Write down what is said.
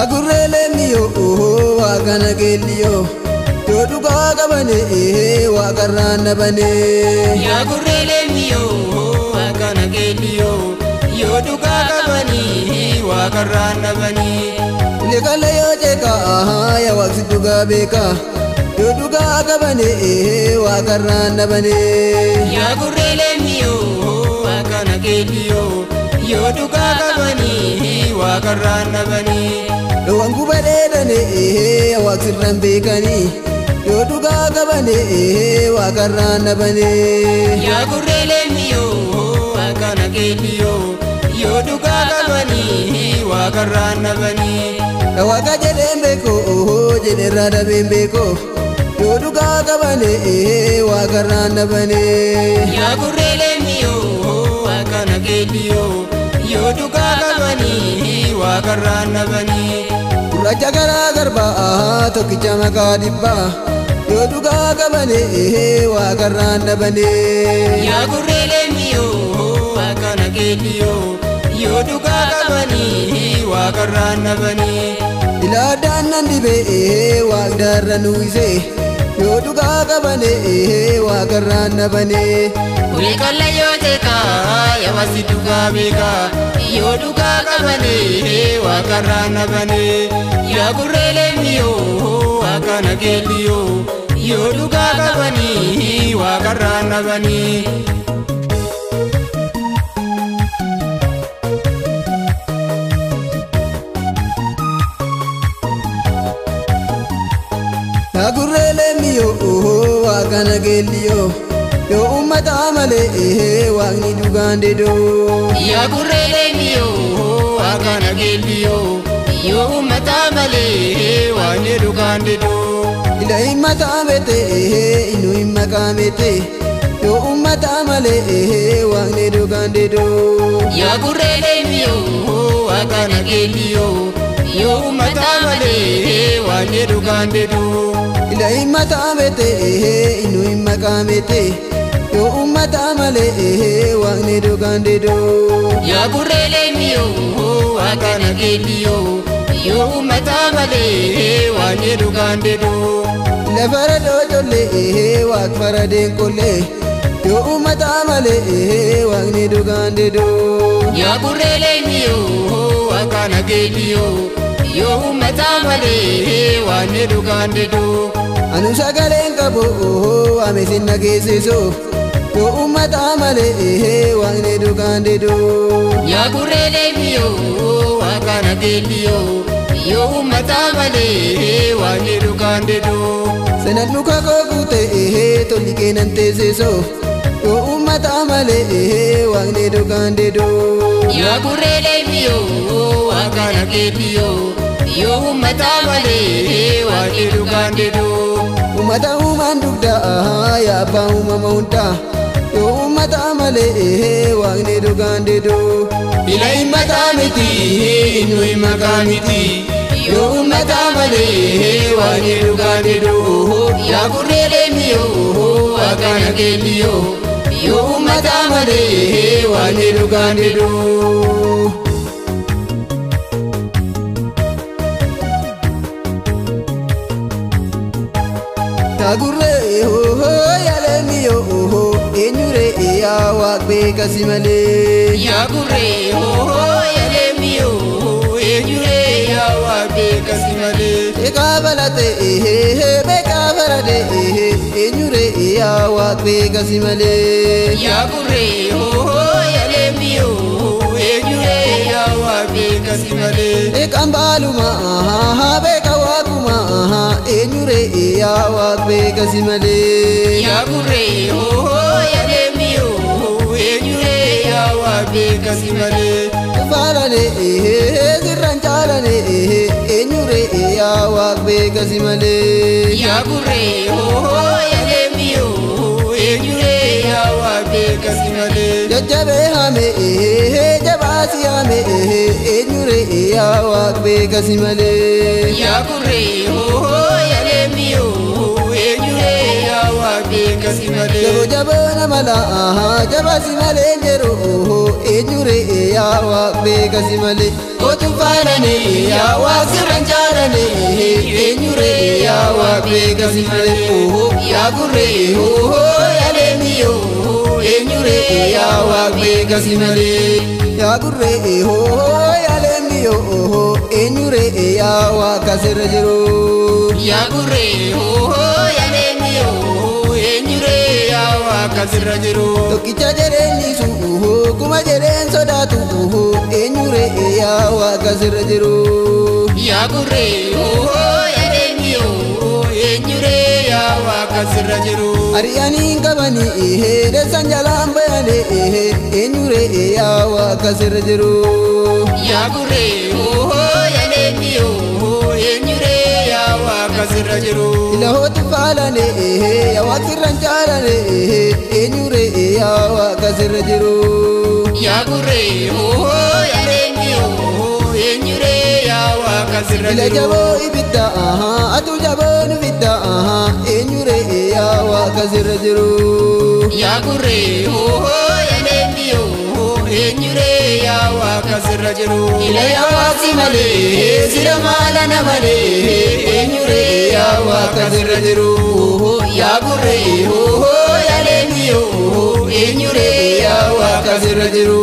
Agurrele miyo wakana geliyo Yoduga kabane wakarana bane Agurrele miyo wakana geliyo Yoduga kabane wakarana bane Lekala yo jeka ya waksiduga beka Yoduga kabane wakarana bane Agurrele miyo wakana geliyo Yoduga kabane wakarana bane Wangu badedane waksiran bekani Yoduga kabane wakarana bane Agurrele miyo wakana geliyo Yoduga kabane wakarana bane Waka jedembeko jederada bembeko Yoduga kabane wakarana bane Agurrele miyo wakana geliyo Yoduga kabane wakarana bane Raja gara garba tokkicha maqaa dhibba Yoduga kabane wakarana bane Agurrele miyo wakana geliyo Yoduga kabane wakarana bane Ilaadaan nan dhibe waaqdarra nuwise Yoduga kabane wakarana bane Ulikalla yooteka yawasi duga beka Yoduga kabane wakarana bane Agurrele miyo wakana geliyo Yoduga kabane wakarana bane Agurrele miyo wakana geliyo Yo ummata amale waaqni dugande do Agurrele miyo wakana geliyo Yo ummata male waaqni dugande do Ila himmata amete inu himma kamete Yo ummata amale waaqni dugande do Agurrele miyo wakana geliyo Yo ummata male waaqni dugande do Ila himmata amete inu himma kamete Yo ummata amale waaqni dugande do Agurrele miyo wakana geliyo Yo ummata male waaqni dugande do Ila farado jolle waaq faradeen kolle Yo ummata amale waaqni dugande do Agurrele miyo wakana geliyo Yo ummata male waaqni dugande do Anu sagaleen qabu amesin nageessisu Yo ummata amale waaqni dugande do Agurrele miyo wakana geliyo Yo ummata male waaqni dugande do Sanan nuka kookute tolli keenan teessisu Yo ummata amale waaqni dugande do Agurrele miyo wakana geliyo Yo ummata male waaqni dugande do Ummata uumaan dugda yaa abbaa uumama hundaa Yo ummata amale waaqni dugande do Ila himmata miti inu himma kamiti Yo ummata male waaqni dugande do Agurrele miyo wakana geliyo Yo ummata male waaqni dugande do Agurre yale miyo enyure yaa waaq beekasi malee Agurre yale miyo eenyure yaa waaq beekasi malee Beekaa balate beekaa barade enyure yaa waaq beekasi malee Agurre yale miyo eenyure yaa waaq beekasi malee Beekaan baaluma beeka waaquma enyure yaa waaq beekasi malee Agurre yale miyo eenyure yaa waaq beekasi malee Faalane sirraan caalane enyure yaa waaq beekasi malee Agurre yale miyo eenyure yaa waaq beekasi malee Jajjabe hame jabaasi hame enyure yaa waaq beekasi malee Agurre yale miyo eenyure yaa waaq beekasi malee Jabo jabo namala jabasi malee jero eenyure yaa Waaq beekasi malee. Kootu faanane yaa Waaq sirran jaalane eenyure yaa Waaq beekasi malee. Yaa gurree yaa leemiyo eenyure yaa Waaq beekasi malee. Yaa gurree yaa leemiyo eenyure yaa Waaq asirra jiru. Yaa gurree yaa leemiyo eenyure yaa Waaq asirra jiru. Tokkicha jireenyisu kuma jireen sodaatu eenyure yaa Waaq asirra jiru. Yaa gurree yaa leemiyo eenyure yaa Waaq asirra jiru. Ari'aniin qabanii deessan jalaan bayane eenyure yaa Waaq asirra jiru. Yaa gurree yaa leemiyo eenyure yaa Waaq asirra jiru. Ilahooti faalane yaa Waaq sirran jaalane eenyure yaa Waaq asirra jiru. Yaa gurree yaa leemiyo eenyure yaa Waaq asirra Ila jiru. jaboo ibidda atu jaboo nu bidda eenyure yaa Waaq asirra jiru. Yaa gurree yaa leemiyo eenyure yaa Waaq asirra jiru. Ila yaa Waaqsi malee sira maalana malee eenyure yaa Waaq asirra jiru. Yaa gurree yaa leemiyo eenyure yaa Waaq asirra jiru.